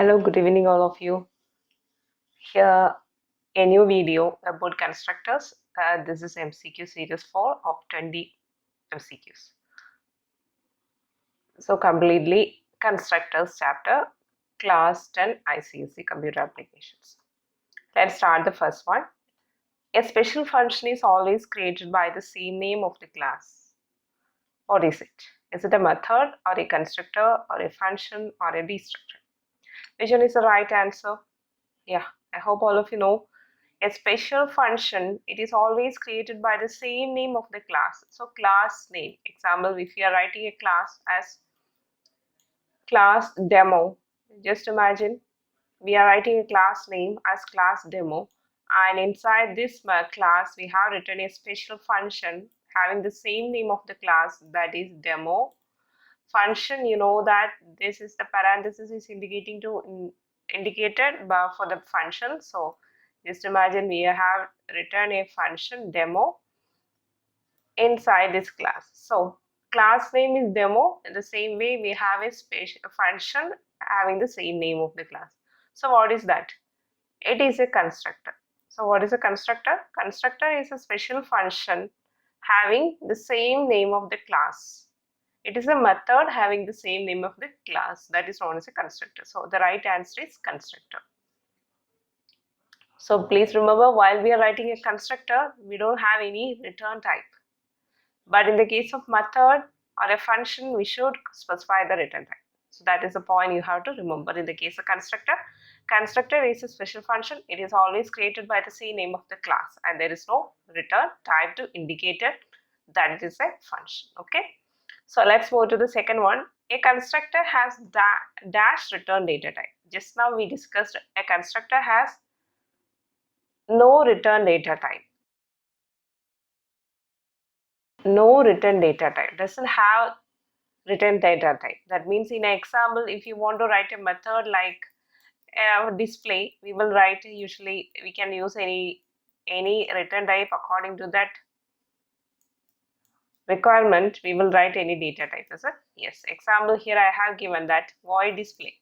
Hello, good evening, all of you. Here, a new video about constructors. This is MCQ series 4 of 20 MCQs. So, completely constructors chapter, class 10 ICSE computer applications. Let's start the first one. A special function is always created by the same name of the class. What is it? Is it a method or a constructor or a function or a destructor? Which one is the right answer? Yeah, I hope all of you know. A special function, it is always created by the same name of the class. So class name, example, if you are writing a class as class demo, just imagine we are writing a class name as class demo, and inside this class we have written a special function having the same name of the class, that is demo function. You know that this is the parenthesis is indicating to indicated for the function. So just imagine we have written a function demo inside this class. So class name is demo. In the same way, we have a special function having the same name of the class. So what is that? It is a constructor. So what is a constructor? Constructor is a special function having the same name of the class. It is a method having the same name of the class, that is known as a constructor. So the right answer is constructor. So please remember, while we are writing a constructor, we don't have any return type. But in the case of method or a function, we should specify the return type. So that is the point you have to remember. In the case of constructor, constructor is a special function. It is always created by the same name of the class, and there is no return type to indicate it that it is a function. Okay. So let's move to the second one. A constructor has dash return data type. Just now we discussed a constructor has no return data type. No return data type, doesn't have return data type. That means in an example, if you want to write a method like display, we will write, usually we can use any return type according to that requirement. We will write any data type, is it? Yes. Example, here I have given that void display.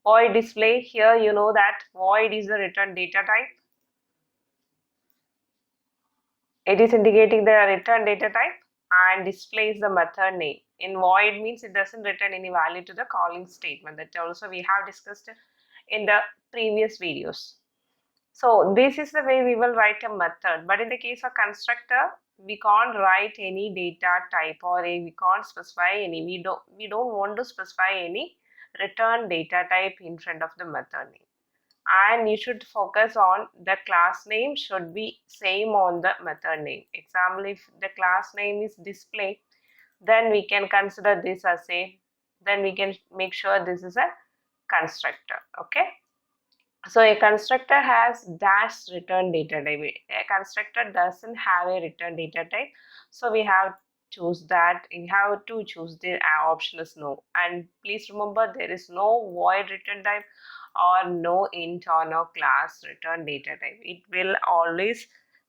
Void display, here you know that void is the return data type. It is indicating the return data type, and display is the method name. In void means it doesn't return any value to the calling statement. That also we have discussed in the previous videos. So this is the way we will write a method. But in the case of constructor, we can't write any data type, or we can't specify any. We don't want to specify any return data type in front of the method name. And you should focus on the class name should be same on the method name. Example, if the class name is display, then we can consider this as then we can make sure this is a constructor. Okay. So a constructor has dash return data type. A constructor doesn't have a return data type. So we have choose that. We have to choose the option is no. And please remember, there is no void return type or no int or no class return data type. It will always,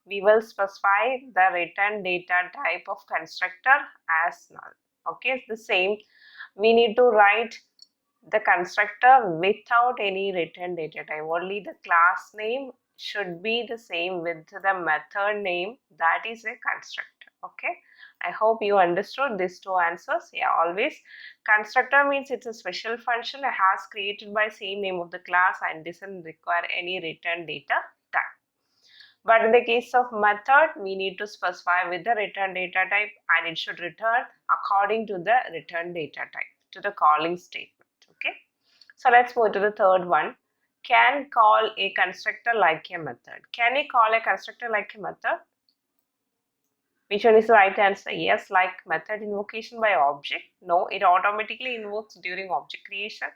we will specify the return data type of constructor as null. Okay, it's the same. We need to write the constructor without any return data type. Only the class name should be the same with the method name, that is a constructor. Okay, I hope you understood these two answers. Yeah, always constructor means it's a special function that has created by same name of the class and doesn't require any return data type. But in the case of method, we need to specify with the return data type, and it should return according to the return data type to the calling statement. Okay, so let's move to the third one. Can call a constructor like a method. Can we call a constructor like a method? Which one is the right answer? Yes, like method invocation by object. No, it automatically invokes during object creation.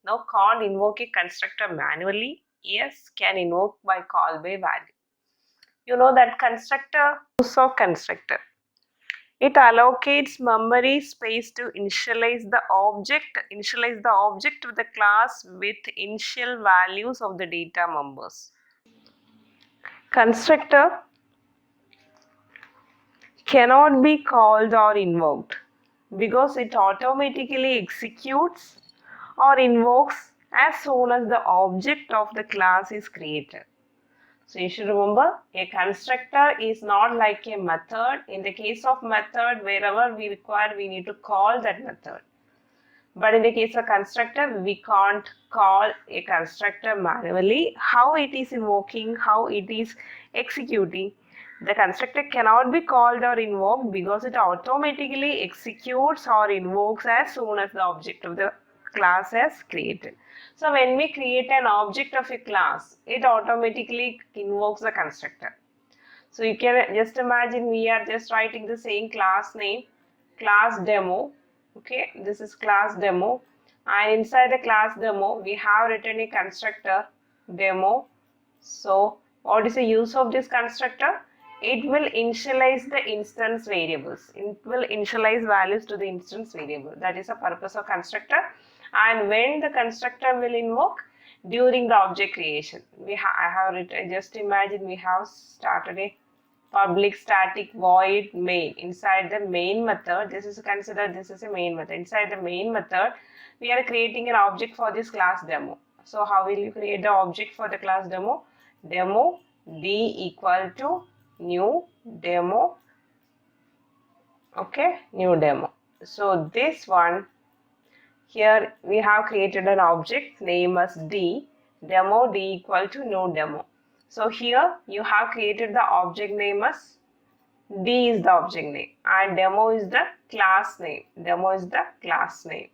No, can't invoke a constructor manually. Yes, can invoke by call by value. You know that constructor, use of constructor. It allocates memory space to initialize the object with the class with initial values of the data members. Constructor cannot be called or invoked because it automatically executes or invokes as soon as the object of the class is created. So you should remember, a constructor is not like a method. In the case of method, wherever we require, we need to call that method. But in the case of constructor, we can't call a constructor manually. How it is invoking, how it is executing. The constructor cannot be called or invoked because it automatically executes or invokes as soon as the object of the class is created. So when we create an object of a class, it automatically invokes the constructor. So you can just imagine we are just writing the same class name, class demo. Okay, this is class demo, and inside the class demo we have written a constructor demo. So what is the use of this constructor? It will initialize the instance variables. It will initialize values to the instance variable. That is the purpose of constructor. And when the constructor will invoke? During the object creation. I have written, just imagine we have started a public static void main. Inside the main method, this is considered this is a main method. Inside the main method, we are creating an object for this class demo. So how will you create the object for the class demo? Demo d equal to new demo. Okay, new demo. So this one here we have created an object name as d, demo d equal to new demo. So here you have created the object name as d is the object name and demo is the class name. Demo is the class name.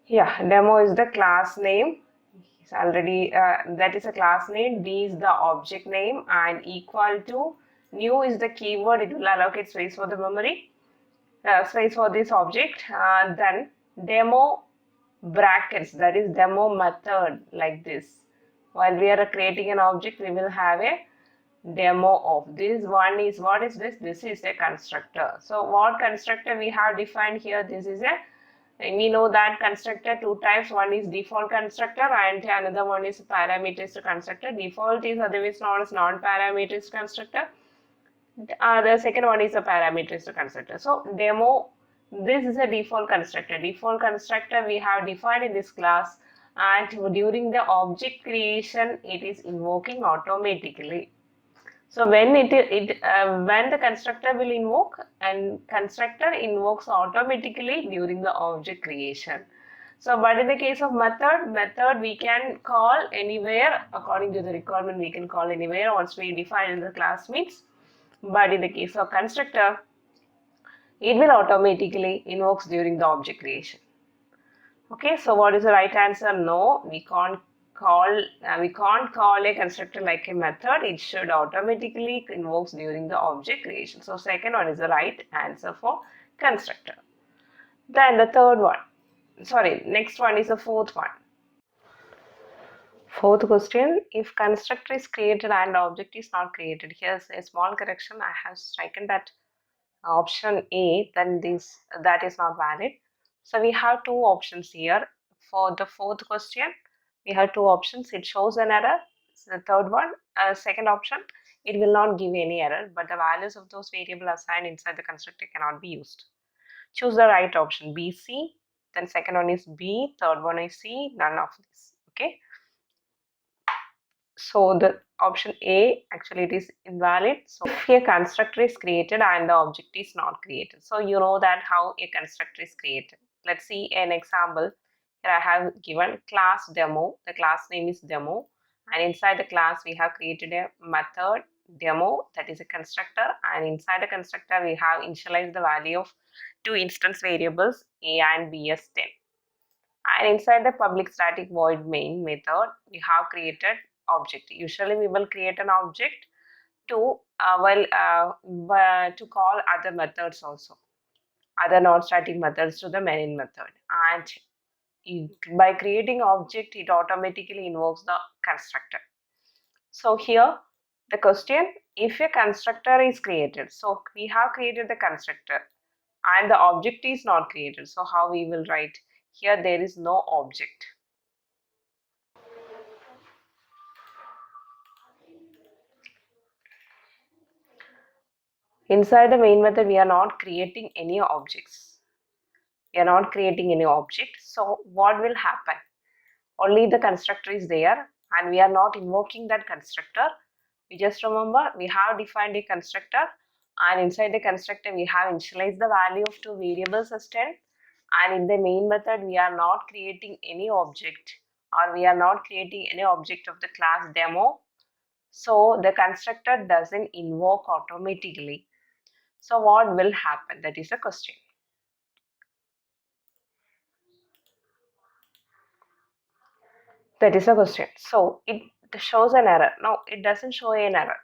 Yeah, demo is the class name. It's already that is a class name. D is the object name and equal to new is the keyword. It will allocate space for the memory, space for this object. Then demo brackets, that is demo method, like this. While we are creating an object, we will have a demo of this one. Is what is this? This is a constructor. So what constructor we have defined here? This is a, we know that constructor two types. One is default constructor and another one is parameterized constructor. Default is otherwise known as non-parameterized constructor. The second one is a parameterized constructor. So demo, this is a default constructor. Default constructor we have defined in this class, and during the object creation it is invoking automatically. So when when the constructor will invoke, and constructor invokes automatically during the object creation. So but in the case of method we can call anywhere according to the requirement. We can call anywhere once we define in the class means. But in the case of constructor, it will automatically invokes during the object creation. Okay, so what is the right answer? No, we can't call a constructor like a method. It should automatically invokes during the object creation. So second one is the right answer for constructor. Then the third one, sorry, next one is the fourth one. Fourth question, if constructor is created and object is not created. Here's a small correction. I have stricken that option A, then that is not valid. So we have two options here. For the fourth question, we have two options. It shows an error. So the third one, second option, it will not give any error, but the values of those variables assigned inside the constructor cannot be used. Choose the right option, B, C. Then second one is B, third one is C, none of this. Okay. So the option A, actually it is invalid. So if a constructor is created and the object is not created. So you know that how a constructor is created. Let's see an example. Here I have given class demo. The class name is demo. And inside the class we have created a method demo, that is a constructor. And inside the constructor we have initialized the value of two instance variables A and B as 10. And inside the public static void main method, we have created object. Usually we will create an object to to call other methods also, other non-static methods to the main method. And by creating object, it automatically invokes the constructor. So here the question, if a constructor is created, so we have created the constructor and the object is not created. So how we will write? Here there is no object. Inside the main method, we are not creating any objects. We are not creating any object. So what will happen? Only the constructor is there and we are not invoking that constructor. We just remember we have defined a constructor and inside the constructor we have initialized the value of two variables as 10, and in the main method we are not creating any object or we are not creating any object of the class demo. So the constructor doesn't invoke automatically. So what will happen? That is the question. That is a question. So it shows an error. No, it doesn't show an error.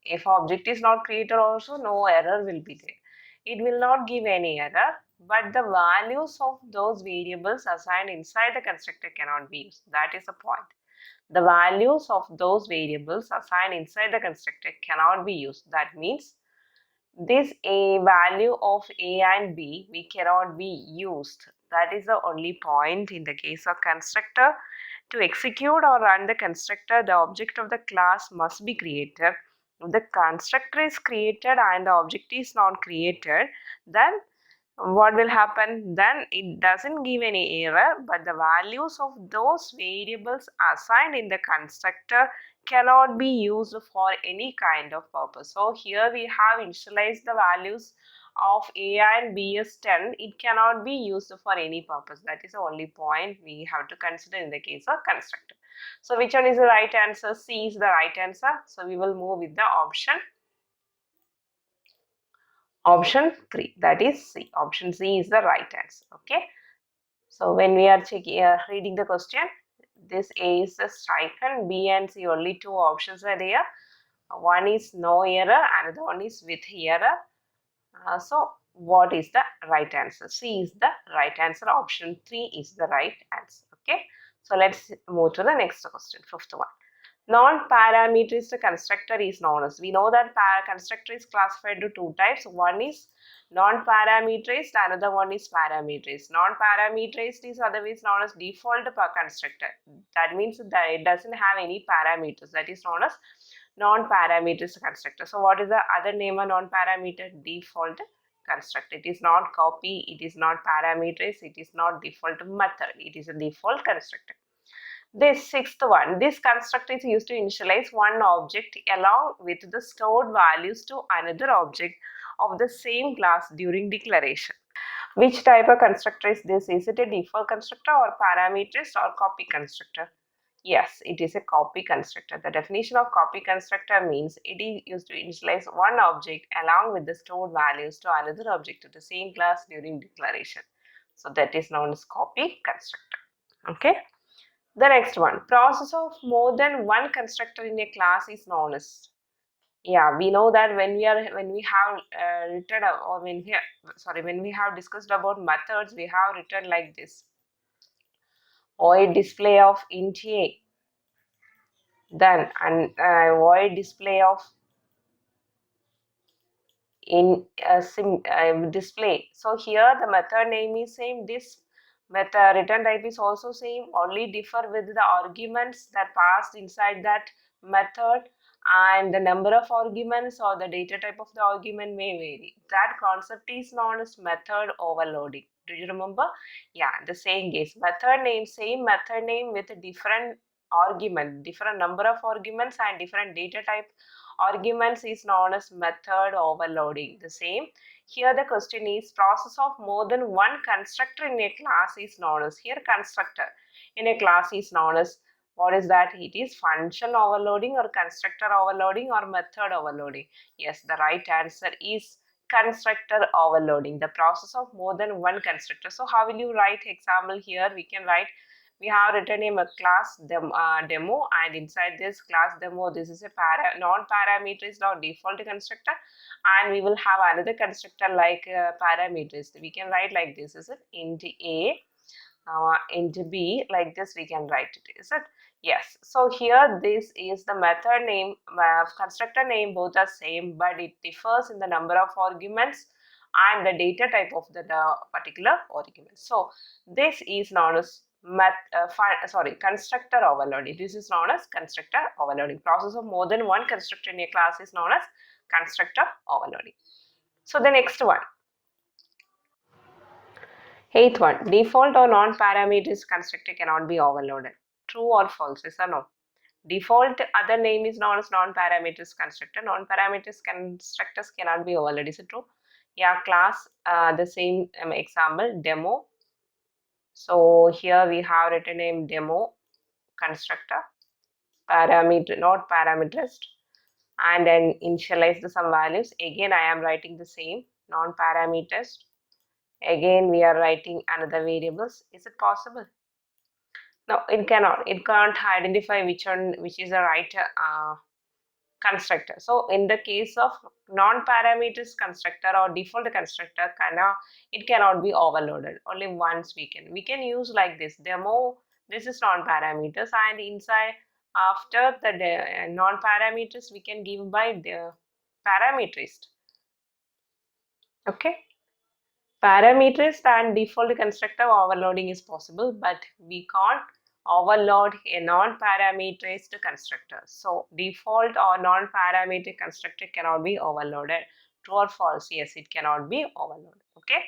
If object is not created also, no error will be there. It will not give any error, but the values of those variables assigned inside the constructor cannot be used. That is the point. The values of those variables assigned inside the constructor cannot be used. That means this a value of a and b we cannot be used. That is the only point in the case of constructor. To execute or run the constructor, the object of the class must be created. If the constructor is created and the object is not created, then what will happen? Then it doesn't give any error, but the values of those variables assigned in the constructor cannot be used for any kind of purpose. So here we have initialized the values of a and b as 10. It cannot be used for any purpose. That is the only point we have to consider in the case of constructor. So which one is the right answer? C is the right answer. So we will move with the option 3, that is C. Option C is the right answer. Okay. So when we are reading the question, this A is the stipend, B and C only two options are there. One is no error, another one is with error. So what is the right answer? C is the right answer. Option 3 is the right answer. Okay. So let's move to the next question, fifth one. Non-parameterized constructor is known as. We know that constructor is classified to two types. One is non-parameterized, another one is parameterized. Non-parameterized is otherwise known as default constructor. That means that it doesn't have any parameters. That is known as non-parameterized constructor. So what is the other name of non-parameter? Default constructor. It is not copy, it is not parameterized, it is not default method. It is a default constructor. This sixth one, this constructor is used to initialize one object along with the stored values to another object of the same class during declaration. Which type of constructor is this? Is it a default constructor or parameterized or copy constructor? Yes, it is a copy constructor. The definition of copy constructor means it is used to initialize one object along with the stored values to another object of the same class during declaration. So that is known as copy constructor. Okay. The next one, process of more than one constructor in a class is known as. Yeah, we know that when we have written or when we have discussed about methods, we have written like this: void display of int a, then and void display of in display. So here the method name is same. This method return type is also same. Only differ with the arguments that passed inside that method, and the number of arguments or the data type of the argument may vary. That concept is known as method overloading. Do you remember? Yeah, the same case. Method name, same method name with a different argument, different number of arguments and different data type arguments is known as method overloading. The same. Here the question is process of more than one constructor in a class is known as. Here constructor in a class is known as. What is that? It is function overloading or constructor overloading or method overloading. Yes, the right answer is constructor overloading. The process of more than one constructor. So how will you write example here? We can write, we have written a class demo, and inside this class demo, this is a non-parameterized or default constructor, and we will have another constructor like parameterized. We can write like this, is it? Int a, int b, like this we can write it, is it? Yes. So here this is the method name, constructor name, both are same, but it differs in the number of arguments and the data type of the particular argument. So this is known as constructor overloading. This is known as constructor overloading. Process of more than one constructor in a class is known as constructor overloading. So the next one. Eighth one, default or non-parametric constructor cannot be overloaded. True or false? Yes or no? Default other name is known as non-parametric constructor. Non-parametric constructors cannot be overloaded. Is it true? Yeah, class, the same example, demo. So here we have written name demo constructor, parameter, not parameterized, and then initialize some values. Again, I am writing the same non-parameterized. Again, we are writing another variables. Is it possible? No, it cannot. It can't identify which is the right constructor. So in the case of non-parameters constructor or default constructor, it cannot be overloaded. Only once we can use like this demo. This is non-parameters, and inside after the non-parameters we can give by the parameterist. Okay. Parameterist and default constructor overloading is possible, but we can't overload a non-parameterized constructor. So default or non-parametric constructor cannot be overloaded. True or false? Yes, it cannot be overloaded. Okay.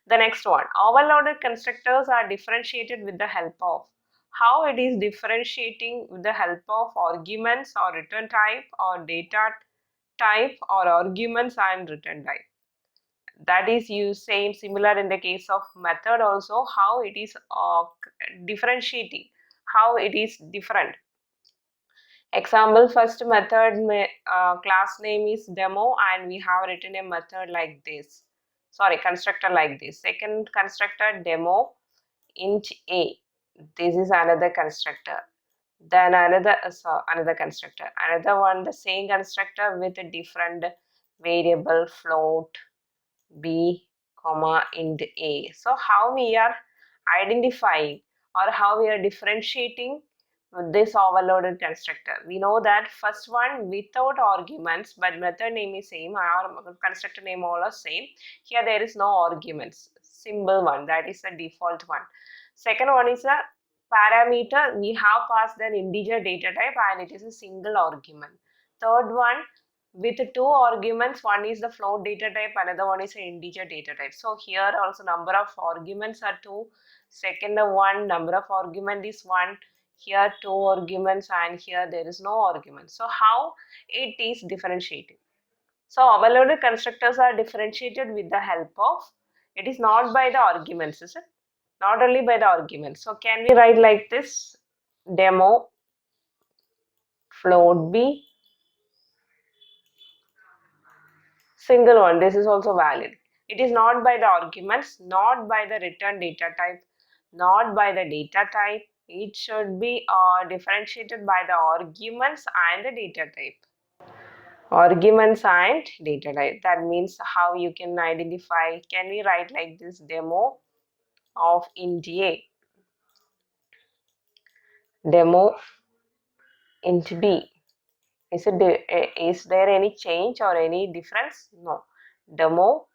The next one, overloaded constructors are differentiated with the help of. How it is differentiating with the help of arguments or return type or data type or arguments and return type. That is you same similar in the case of method also, how it is differentiating, how it is different. Example, first method class name is demo and we have written a method like this, sorry, constructor like this. Second constructor demo int a, this is another constructor. Then another constructor, another one, the same constructor with a different variable float b comma int a. So how we are identifying or how we are differentiating with this overloaded constructor? We know that first one without arguments, but method name is same, our constructor name all are same. Here there is no arguments, simple one, that is the default one. Second one is a parameter, we have passed an integer data type and it is a single argument. Third one with two arguments, one is the float data type, another one is an integer data type. So here also number of arguments are 2, second one number of argument is 1, here 2 arguments and here there is no argument. So how it is differentiating? So overloaded constructors are differentiated with the help of, it is not by the arguments, is it? Not only by the arguments. So can we write like this, demo float b single one, this is also valid. It is not by the arguments, not by the return data type, not by the data type. It should be differentiated by the arguments and the data type. Arguments and data type. That means how you can identify. Can we write like this, demo of int a, demo int b. Is there any change or any difference? No. Demo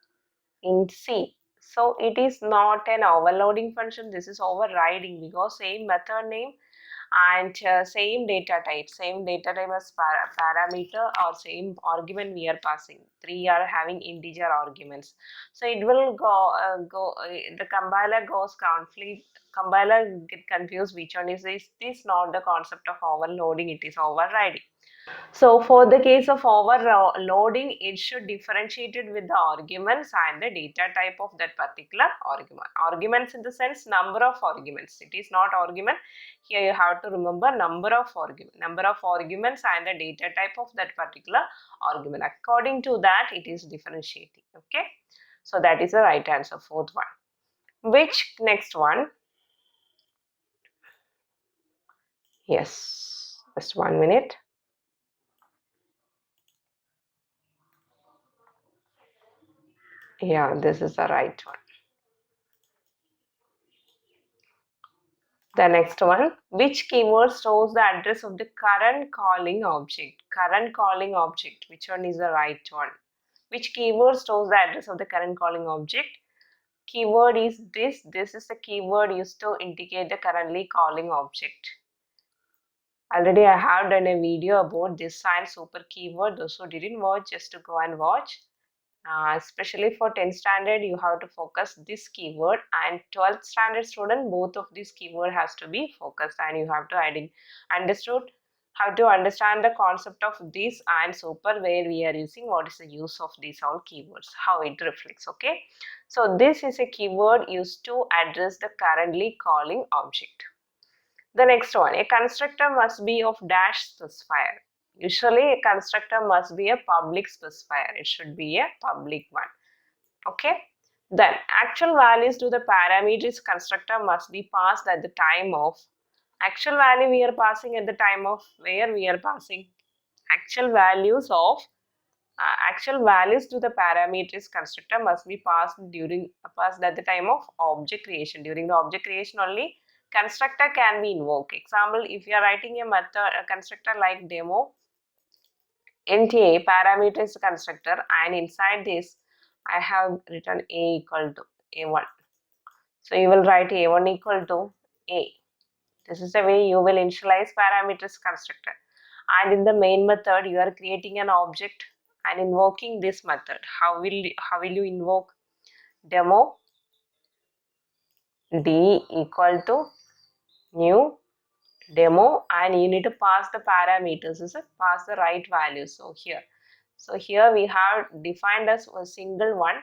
int c. So it is not an overloading function, this is overriding because same method name and same data type as parameter or same argument we are passing. 3 are having integer arguments. So it will the compiler get confused which one is this not the concept of overloading, it is overriding. So for the case of overloading, it should differentiate it with the arguments and the data type of that particular argument. Arguments in the sense number of arguments. It is not argument. Here you have to remember number of arguments and the data type of that particular argument. According to that, it is differentiating. Okay. So that is the right answer, fourth one. Which next one? Yes, just 1 minute. Yeah, this is the right one. The next one, which keyword stores the address of the current calling object? Current calling object, which one is the right one? Which keyword stores the address of the current calling object? Keyword is this. This is the keyword used to indicate the currently calling object. Already I have done a video about this science super keyword. Those who didn't watch, just to go and watch. Especially for 10th standard, you have to focus this keyword, and 12th standard student, both of these keyword has to be focused, and you have to understand the concept of this and super, where we are using what is the use of these all keywords, how it reflects. Okay, so this is a keyword used to address the currently calling object. The next one, a constructor must be of dash specifier. Usually a constructor must be a public specifier. It should be a public one. Okay. Then actual values to the parameters constructor must be passed at the time of. Actual value we are passing at the time of where we are passing actual values of actual values to the parameters constructor must be passed at the time of object creation. During the object creation only constructor can be invoked. Example, if you are writing a constructor like demo nta parameters constructor, and inside this I have written a equal to a1. So you will write a1 equal to a. This is the way you will initialize parameters constructor. And in the main method, you are creating an object and invoking this method. How will you invoke? Demo d equal to new demo, and you need to pass the parameters. Is it pass the right value? So here we have defined as a single one.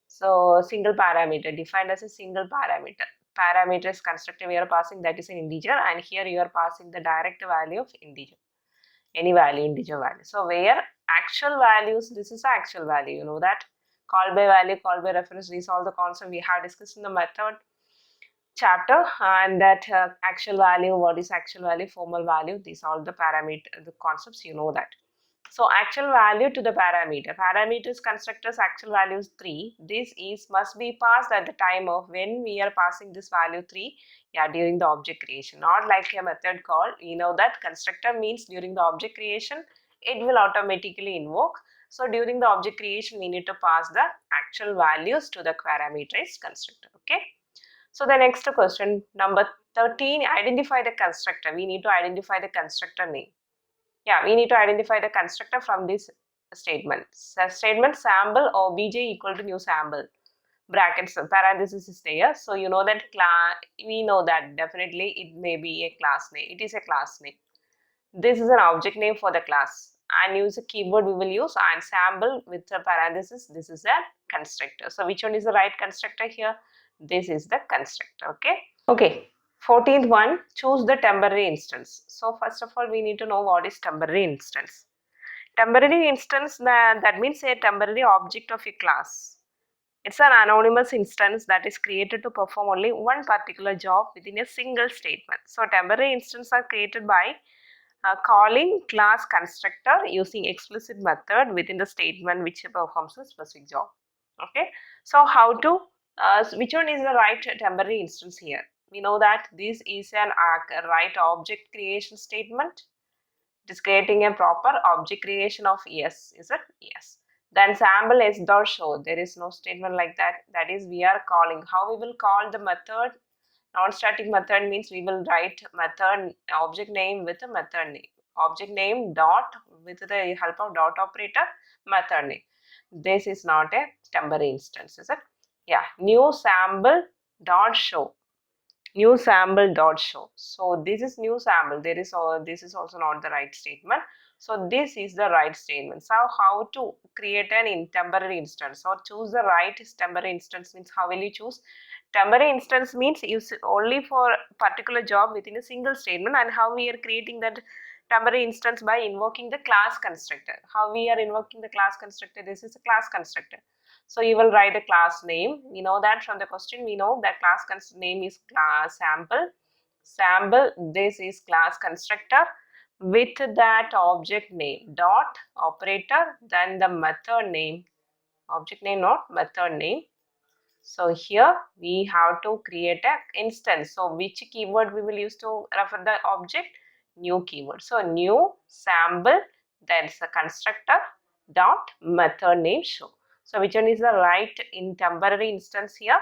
So single parameter defined as a single parameter. Parameters constructor we are passing, that is an integer, and here you are passing the direct value of integer. Any value, integer value. So where actual values, this is the actual value, you know that. Call by value, call by reference, these all the concepts we have discussed in the method chapter, and that actual value, what is actual value, formal value, these all the parameter, the concepts, you know that. So actual value to the parameter. Parameters constructors actual value is 3. This is must be passed at the time of when we are passing this value 3. Yeah, during the object creation. Not like a method call. You know that constructor means during the object creation, it will automatically invoke. So during the object creation, we need to pass the actual values to the parameterized constructor. Okay. So the next question, number 13, identify the constructor. We need to identify the constructor name. Yeah, we need to identify the constructor from this statement. Statement sample obj equal to new sample. Brackets, parenthesis is there. So you know that we know that definitely it may be a class name. It is a class name. This is an object name for the class. And use a keyword we will use, and sample with a parenthesis. This is a constructor. So which one is the right constructor here? This is the constructor. Okay. Okay. 14th one, choose the temporary instance. So first of all, we need to know what is temporary instance. Temporary instance, that means a temporary object of a class. It's an anonymous instance that is created to perform only one particular job within a single statement. So temporary instances are created by calling class constructor using explicit method within the statement which performs a specific job. Okay. So how to, which one is the right temporary instance here? We know that this is an right object creation statement. It is creating a proper object creation of yes. Is it? Yes. Then sample s dot show. There is no statement like that. That is, we are calling. How we will call the method? Non-static method means we will write method object name with a method name. Object name dot with the help of dot operator method name. This is not a temporary instance, is it? Yeah. New sample dot show. New sample dot show. So this is new sample. This is also not the right statement. So this is the right statement. So how to create an temporary instance or choose the right temporary instance means how will you choose? Temporary instance means use only for particular job within a single statement, and how we are creating that temporary instance by invoking the class constructor. How we are invoking the class constructor? This is a class constructor. So you will write the class name. We know that from the question. We know that class name is class sample. Sample. This is class constructor with that object name dot operator. Then the method name. Object name, not method name. So here we have to create an instance. So which keyword we will use to refer the object? New keyword. So new sample, that's a constructor dot method name show. So which one is the right in temporary instance here?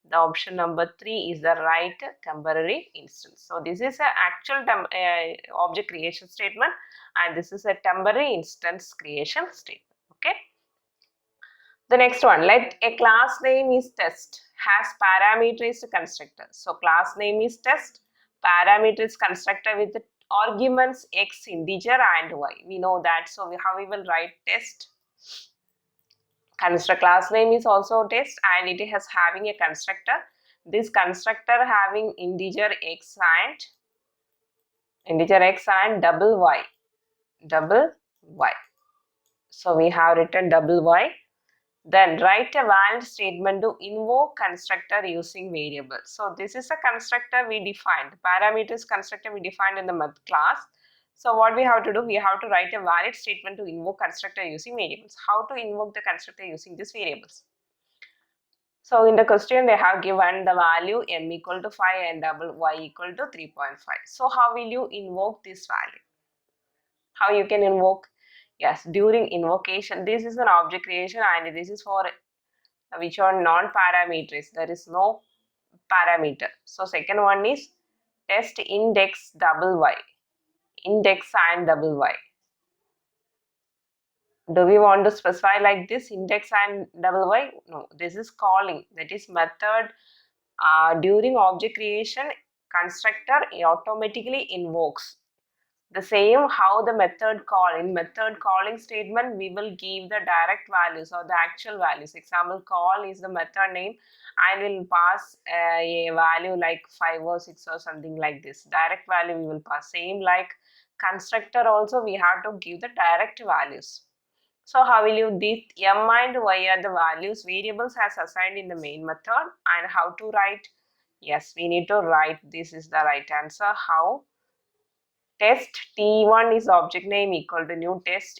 The option number 3 is the right temporary instance. So this is an actual object creation statement, and this is a temporary instance creation statement. Okay. The next one, let a class name is test has parameterized constructor. So class name is test, parameterized constructor with arguments x integer and y. We know that. So how we will write test. Constructor class name is also test and it has having a constructor. This constructor having integer x and double y. So we have written double y. Then write a valid statement to invoke constructor using variables. So this is a constructor we defined. Parameters constructor we defined in the math class. So what we have to do, we have to write a valid statement to invoke constructor using variables. How to invoke the constructor using these variables? So in the question they have given the value m equal to 5 and double y equal to 3.5. So how will you invoke this value? How you can invoke? Yes, during invocation, this is an object creation and this is for which are non-parameters. There is no parameter. So second one is test index double y. Index and double y. Do we want to specify like this, index and double y? No, this is calling. That is method. During object creation, constructor automatically invokes. The same how the method call. In method calling statement, we will give the direct values or the actual values. Example, call is the method name and will pass a value like 5 or 6 or something like this. Direct value we will pass. Same like constructor also we have to give the direct values. So how will you this m and y are the values variables as assigned in the main method, and how to write? Yes, we need to write. This is the right answer. How? Test T1 is object name equal to new test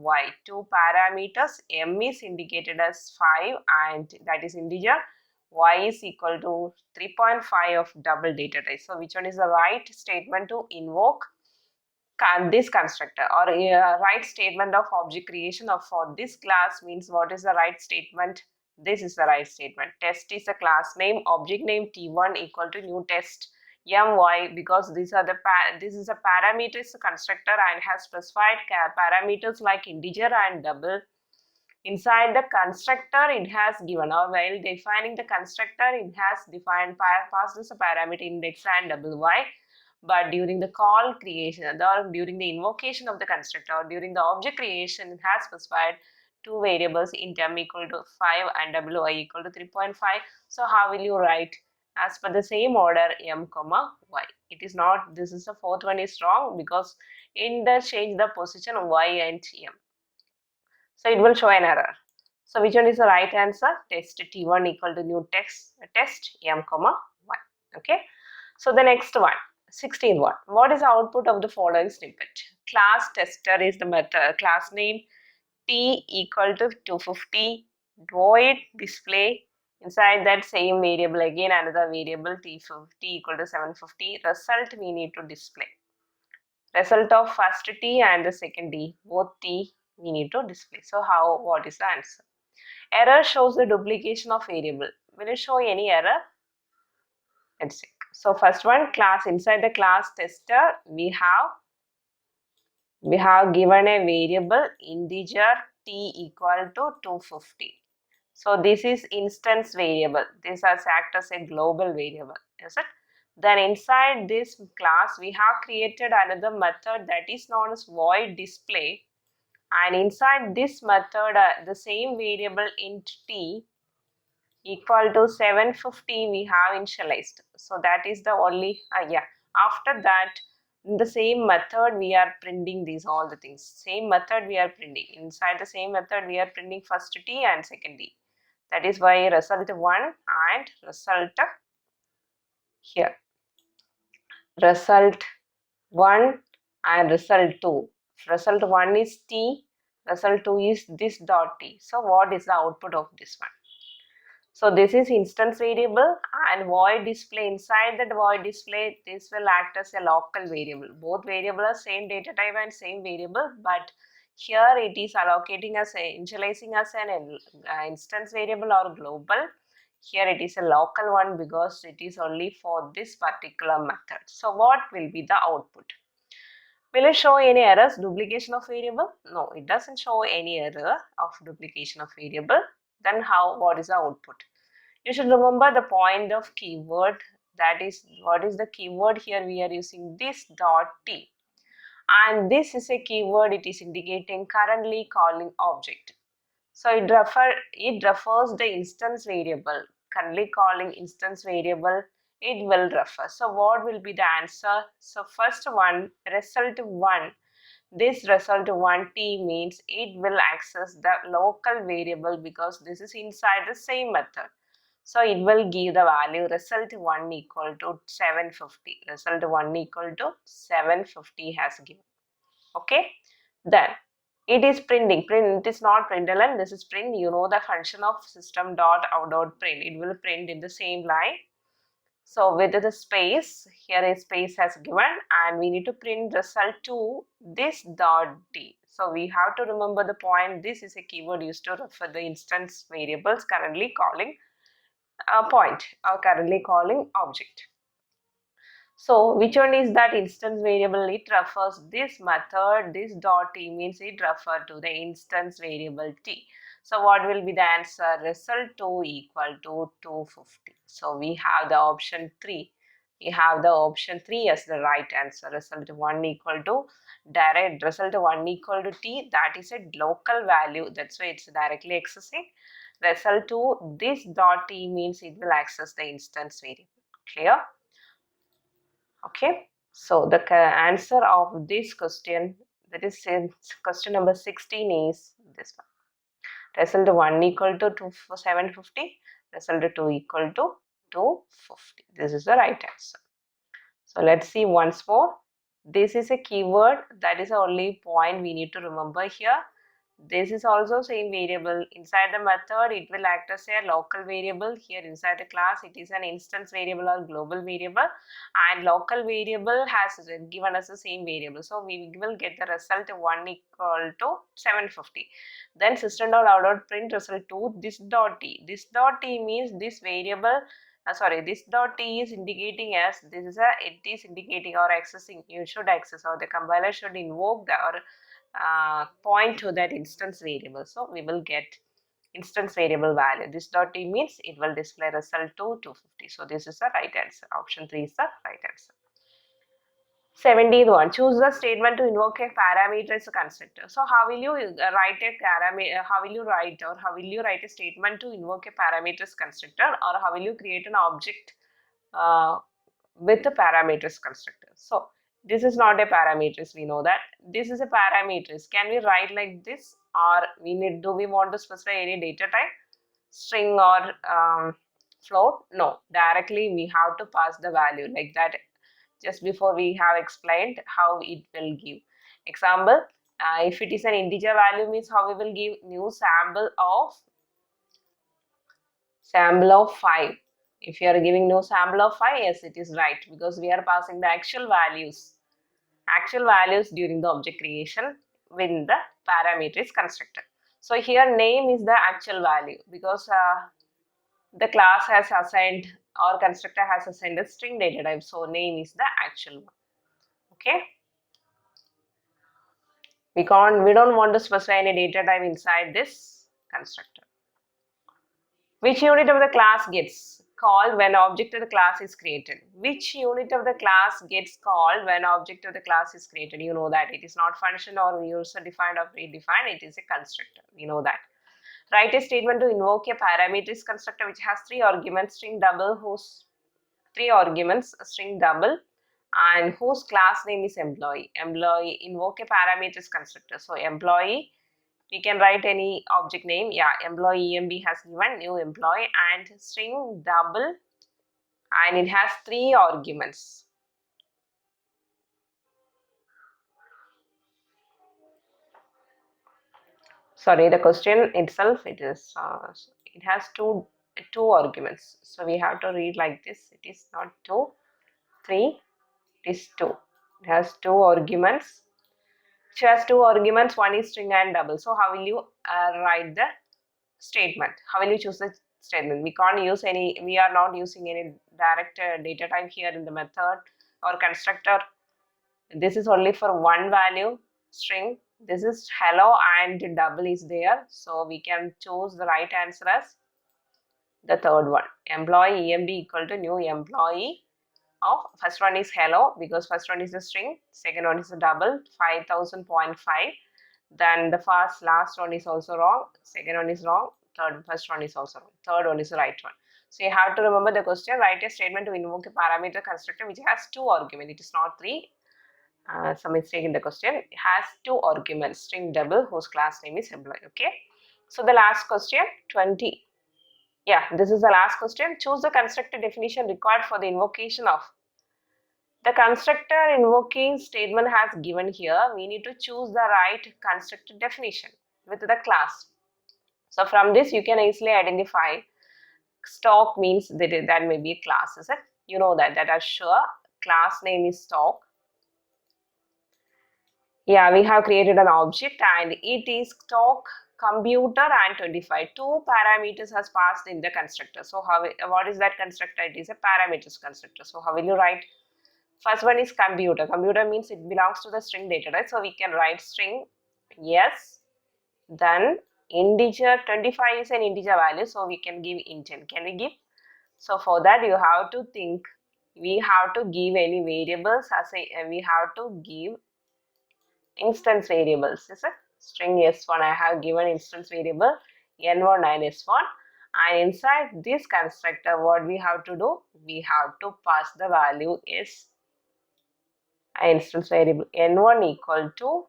my. Two parameters, m is indicated as 5 and that is integer, y is equal to 3.5 of double data type. So which one is the right statement to invoke this constructor, or right statement of object creation of for this class means what is the right statement? This is the right statement. Test is a class name, object name T1 equal to new test my, because these are the this is a parameters constructor and has specified parameters like integer and double. Inside the constructor it has given, or while defining the constructor it has defined passed as a parameter index and double y, but during the call creation or during the invocation of the constructor or during the object creation it has specified two variables int m equal to 5 and double y equal to 3.5. So how will you write? As per the same order m comma y. It is not, this is the fourth one is wrong because interchange the position y and m. So it will show an error. So which one is the right answer? Test T1 equal to new test m comma y. Okay. So the next one, 16th one. What is the output of the following snippet? Class tester is the method. Class name T equal to 250. Void display. Inside that same variable again another variable T equal to 750. Result we need to display. Result of first T and the second T, both T we need to display. So how, what is the answer? Error shows the duplication of variable. Will it show any error? Let's check. So first one, class, inside the class tester we have given a variable integer T equal to 250. So this is instance variable. This has act as a global variable, is it? Then inside this class we have created another method that is known as void display, and inside this method the same variable int T equal to 750 we have initialized. So that is the only after that in the same method we are printing these all the things. Same method we are printing. Inside the same method we are printing first T and second T. That is why result 1 and result here. Result 1 and result 2. Result 1 is T, result 2 is this dot T. So what is the output of this one? So this is instance variable and void display. Inside that void display, this will act as a local variable. Both variable are same data type and same variable, but here it is allocating as initializing as an instance variable or global. Here it is a local one because it is only for this particular method. So what will be the output? Will it show any errors, duplication of variable? No, it doesn't show any error of duplication of variable. Then what is the output? You should remember the point of keyword. That is, what is the keyword here? We are using this dot t, and this is a keyword. It is indicating currently calling object. So it refers the instance variable, currently calling instance variable. It will refer. So what will be the answer? So first one, result 1. This result 1t means it will access the local variable because this is inside the same method. So it will give the value result 1 equal to 750. Result 1 equal to 750 has given. Okay. Then it is printing. It is not println. This is print. You know the function of system dot out dot print. It will print in the same line. So with the space, here a space has given, and we need to print result to this dot d. So we have to remember the point. This is a keyword used to refer the instance variables currently calling a point or currently calling object. So which one is that instance variable? It refers this method. This dot t means it refers to the instance variable t. So what will be the answer? Result 2 equal to 250. So we have the option 3. We have the option 3 as the right answer. Result 1 equal to direct result 1 equal to t. That is a local value. That's why it's directly accessing. Result 2, this dot t means it will access the instance variable. Clear? Okay, so the answer of this question, that is question number 16, is this one. Result 1 equal to 750, result 2 equal to 250. This is the right answer. So let's see once more. This is a keyword. That is the only point we need to remember here. This is also same variable. Inside the method, it will act as a local variable. Here inside the class, it is an instance variable or global variable. And local variable has given us the same variable. So we will get the result 1 equal to 750. Then system.out print result 2 this dot t. This dot t means this variable. This dot t is indicating as it is indicating or accessing. You should access, or the compiler should invoke the or point to that instance variable. So we will get instance variable value. This dot t means it will display result 250. So this is the right answer. Option 3 is the right answer. 17th one, choose the statement to invoke a parameterized constructor. So how will you write a how will you write a statement to invoke a parameterized constructor, or how will you create an object with a parameterized constructor? So this is not a parameterized, we know that. This is a parameterized. Can we write like this, or do we want to specify any data type, string or float? No, directly we have to pass the value like that. Just before we have explained how it will give. Example, if it is an integer value means how we will give new sample of 5. If you are giving no sample of 5, yes, it is right, because we are passing the actual values during the object creation with the parameterized constructor. So here name is the actual value, because the class has assigned or constructor has assigned a string data type. So name is the actual one. Okay. We don't want to specify any data type inside this constructor. Which unit of the class gets called when object of the class is created? Which unit of the class gets called when object of the class is created? You know that it is not function or user defined or predefined. It is a constructor. We know that. Write a statement to invoke a parameterized constructor which has 3 arguments, string double, whose 3 arguments, string double, and whose class name is employee. Employee, invoke a parameterized constructor. So employee, we can write any object name. Yeah, employee EMB has given new employee, and string double, and it has 3 arguments. Sorry, the question itself, it has two arguments. So we have to read like this. It is not 2, 3, it is 2. It has 2 arguments. It has 2 arguments. One is string and double. So how will you write the statement? How will you choose the statement? We can't use any. We are not using any direct data type here in the method or constructor. This is only for one value, string. This is hello and double is there. So we can choose the right answer as the third one. Employee EMB equal to new employee of first one is hello because first one is the string, second one is the double 5000.5. Then the last one is also wrong, second one is wrong, first one is also wrong, third one is the right one. So you have to remember the question. Write a statement to invoke a parameter constructor which has two arguments. It is not three. Some mistake in the question. It has two arguments, string double whose class name is employee. Okay. So the last question 20. Yeah, this is the last question. Choose the constructor definition required for the invocation of. The constructor invoking statement has given here. We need to choose the right constructor definition with the class. So from this you can easily identify stock means that may be a class, is it? You know that are sure. Class name is stock. Yeah, we have created an object and it is stock computer and 25. Two parameters has passed in the constructor. So what is that constructor? It is a parameters constructor. So how will you write? First one is computer. Computer means it belongs to the string data, right? So we can write string yes, then integer 25 is an integer value, so we can give int. Can we give? So for that you have to think. We have to give any variables as we have to give instance variables. Is it string s1? I have given instance variable n1 and s1, and inside this constructor, what we have to do? We have to pass the value is instance variable n1 equal to.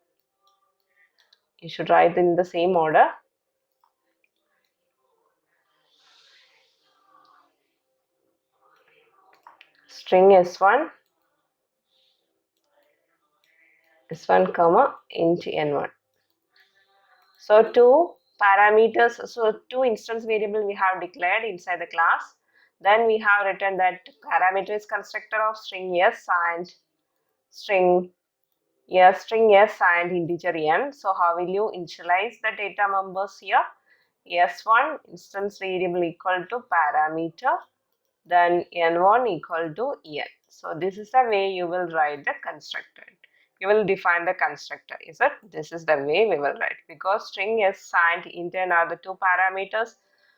You should write in the same order. String s1 comma int n1. So two parameters, so two instance variable we have declared inside the class. Then we have written that parameter is constructor of string s and string s and integer n. So how will you initialize the data members here? S1 instance variable equal to parameter, then n1 equal to n. So this is the way you will write the constructor. You will define the constructor. Is it? This is the way we will write, because string s and int n are the two parameters.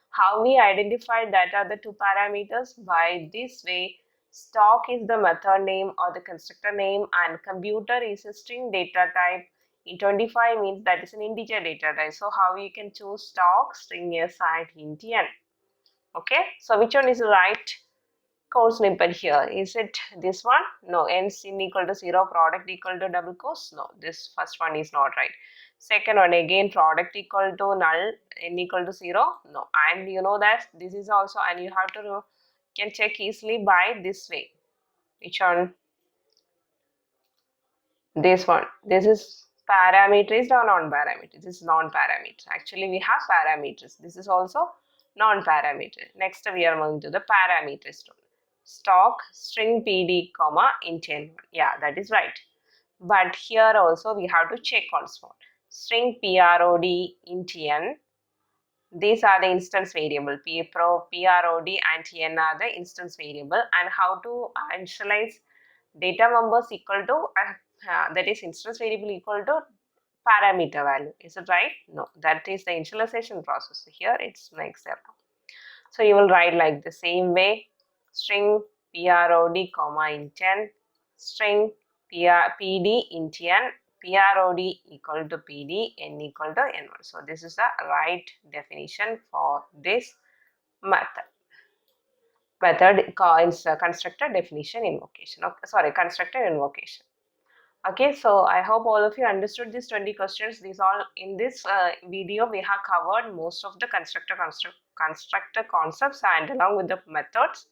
How we identify that are the two parameters? By this way, stock is the method name or the constructor name, and computer is a string data type. In 25 means that is an integer data type. So how you can choose stock, string s and int n. Okay, so which one is the right code snippet here? Is it this one? No. N sin equal to 0, product equal to double quotes? No, this first one is not right. Second one, again product equal to null, n equal to 0? No. And you know that this is also, and you have to can check easily by this way. Which one? This one. This is parameterized or non-parameterized? This is non-parameter. Actually, we have parameters. This is also non-parameter. Next, we are moving to the parameters. Stock string pd comma int n. Yeah, that is right. But here also we have to check once more. String prod int n. These are the instance variable. prod and n are the instance variable. And how to initialize data members equal to that is instance variable equal to parameter value. Is it right? No, that is the initialization process. Here it's makes error. So you will write like the same way. String prod comma int n, string pd int n, prod equal to pd, n equal to n1. So this is the right definition for this method. Is constructor definition invocation. Okay, sorry, constructor invocation. Okay, so I hope all of you understood these 20 questions. These all in this video we have covered most of the constructor concepts and along with the methods.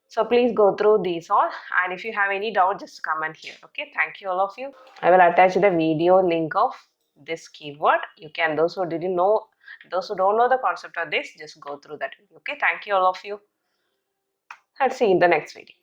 So please go through these all, and if you have any doubt, just comment here. Okay, thank you all of you. I will attach the video link of this keyword. You can, those who don't know the concept of this, just go through that video. Okay, thank you all of you. I'll see you in the next video.